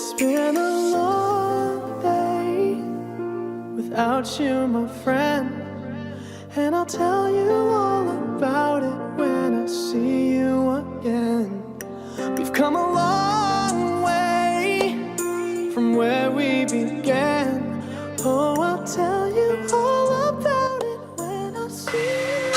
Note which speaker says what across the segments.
Speaker 1: It's been a long day without you, my friend, and I'll tell you all about it when I see you again. We've come a long way from where we began. Oh, I'll tell you all about it when I see you again.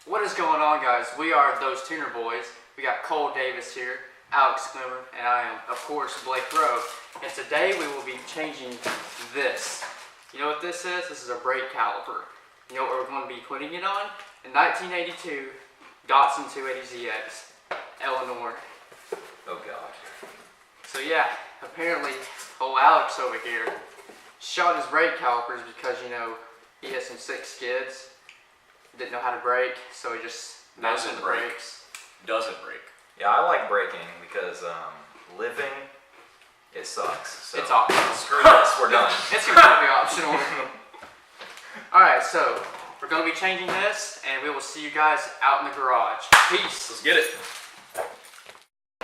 Speaker 2: What is going on, guys? We are ThoseTunerBoyz. We got Cole Davis here, Alex Clemmer, and I am, of course, Blake Rowe. And today we will be changing this. You know what this is? This is a brake caliper. You know what we're going to be putting it on? A 1982 DATSUN 280ZX, Eleanor.
Speaker 3: Oh gosh.
Speaker 2: So yeah, apparently, old Alex over here shot his brake calipers because, you know, he has some sick skids. Didn't know how to brake, so he just
Speaker 3: Doesn't
Speaker 2: the
Speaker 3: brake.
Speaker 2: brakes.
Speaker 3: Doesn't break. Yeah, I like braking because living, it sucks. So
Speaker 2: It's optional.
Speaker 3: screw this, we're done.
Speaker 2: It's completely optional. Alright, so we're going to be changing this, and we will see you guys out in the garage. Peace.
Speaker 3: Let's get it.
Speaker 2: Yeah.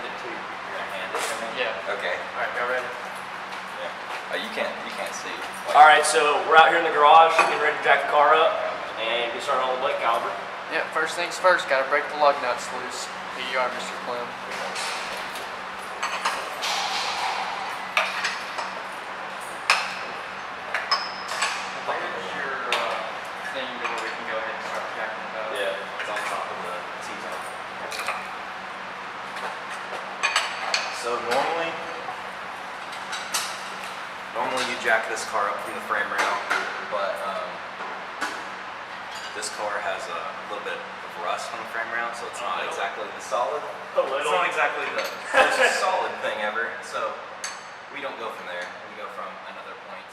Speaker 3: You're gonna hand it to me?
Speaker 2: Yeah.
Speaker 3: Okay.
Speaker 2: Alright, y'all ready?
Speaker 3: Yeah. Oh, you can't see.
Speaker 4: All right, so we're out here in the garage, getting ready to jack the car up, and get started on the brake caliper.
Speaker 2: Yeah, first things first, gotta break the lug nuts loose. Here you are, Mr. Clem. Where's your thing to where we can go ahead and start jacking it up?
Speaker 3: Yeah, it's on top of the T-top. So normally you jack this car up from the frame rail, but this car has a little bit of rust on the frame rail, so it's not exactly the solid. It's not exactly the most solid thing ever. So we don't go from there. We go from another point.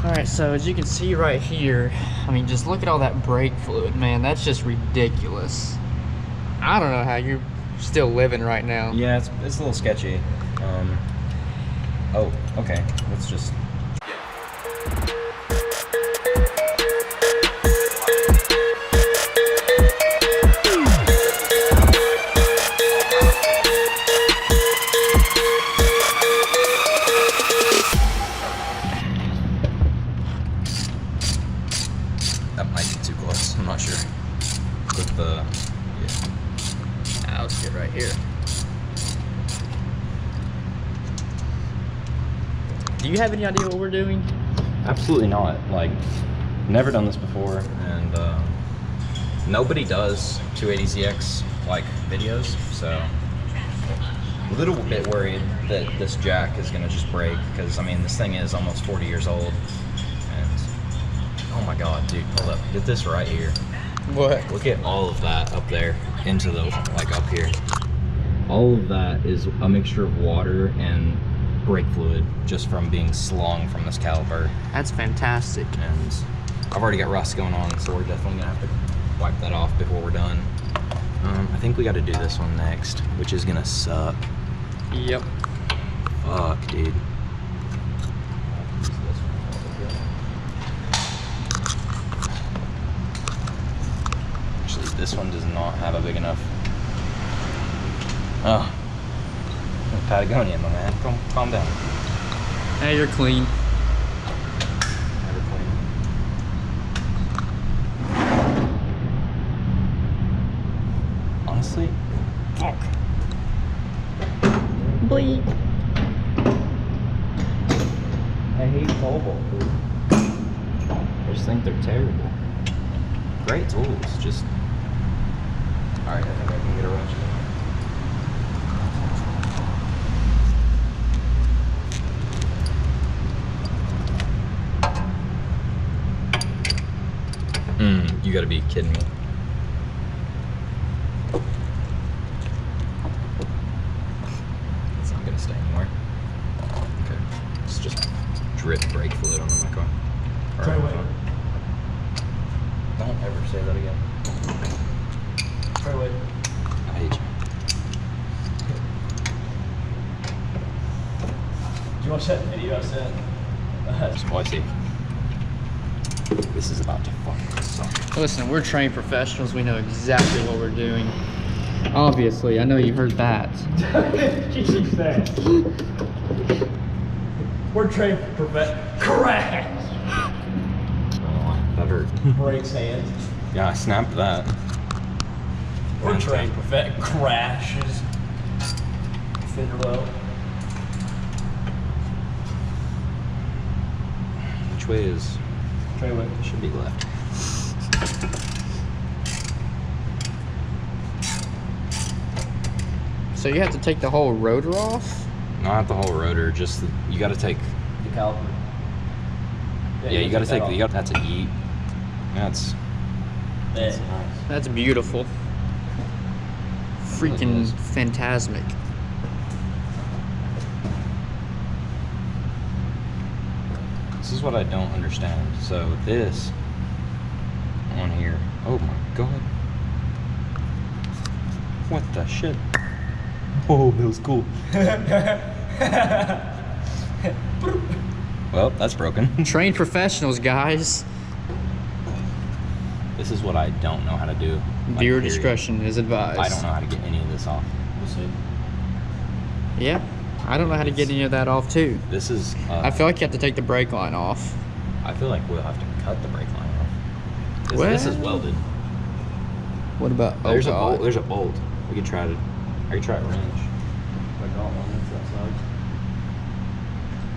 Speaker 2: Alright, so as you can see right here, I mean, just look at all that brake fluid, man. That's just ridiculous. I don't know how you're still living right now.
Speaker 3: Yeah, it's a little sketchy. Oh, okay. Let's just. That might be too close. I'm not sure. With the, yeah.
Speaker 2: Now, let's get right here. Do you have any idea what we're doing?
Speaker 3: Absolutely not. Like, never done this before, and nobody does 280ZX like videos, so a little bit worried that this jack is gonna just break, because I mean this thing is almost 40 years old, and oh my god, dude, hold up, get this right here.
Speaker 2: What?
Speaker 3: Look at all of that up there into the, like up here. All of that is a mixture of water and brake fluid just from being slung from this caliper.
Speaker 2: That's fantastic.
Speaker 3: And I've already got rust going on, so we're definitely gonna have to wipe that off before we're done. I think we got to do this one next, which is gonna suck.
Speaker 2: Yep.
Speaker 3: Fuck, dude. Actually, this one does not have a big enough. Oh, Patagonia, my man. Calm down.
Speaker 2: Hey, you're clean.
Speaker 3: Never clean. Honestly, fuck.
Speaker 2: Bleep.
Speaker 3: I hate Cobalt. I just think they're terrible. Great tools, just. Alright, I think I can get a wrench in. You gotta be kidding me. It's not gonna stay anywhere. Okay, it's just drip brake fluid onto my car.
Speaker 4: Try
Speaker 3: Alright,
Speaker 4: away.
Speaker 3: fine. Don't ever say that again.
Speaker 4: Try away.
Speaker 3: I hate you.
Speaker 4: Did you watch that video I sent?
Speaker 3: Spicy. This is about to fucking suck.
Speaker 2: Listen, we're trained professionals. We know exactly what we're doing. Obviously, I know you heard that.
Speaker 4: Jesus. We're trained for crash.
Speaker 3: Oh, that hurt.
Speaker 4: Breaks hands.
Speaker 3: Yeah, I snapped that.
Speaker 4: We're trained for crashes. Fender low.
Speaker 3: Which way is?
Speaker 4: Try away.
Speaker 3: Should be left.
Speaker 2: So you have to take the whole rotor off?
Speaker 3: Not the whole rotor, just you got to take.
Speaker 4: The caliper.
Speaker 3: Yeah, you got to take. That's a yeet. That's
Speaker 4: That's
Speaker 3: nice.
Speaker 2: That's beautiful. Freaking phantasmic.
Speaker 3: This is what I don't understand. So this on here. Oh my god. What the shit? Oh, that was cool. Well, that's broken.
Speaker 2: Trained professionals, guys.
Speaker 3: This is what I don't know how to do. Like,
Speaker 2: Viewer
Speaker 3: period.
Speaker 2: discretion is advised.
Speaker 3: I don't know how to get any of this off.
Speaker 4: We'll see.
Speaker 2: Yeah, I don't know how to get any of that off too.
Speaker 3: This is.
Speaker 2: I feel like you have to take the brake line off.
Speaker 3: I feel like we'll have to cut the brake line off. This is welded.
Speaker 2: What about?
Speaker 3: There's a
Speaker 2: God.
Speaker 3: bolt. There's a bolt. We could try to. I could try it range.
Speaker 4: I got one that's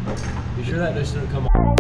Speaker 4: that side. You sure that doesn't come off?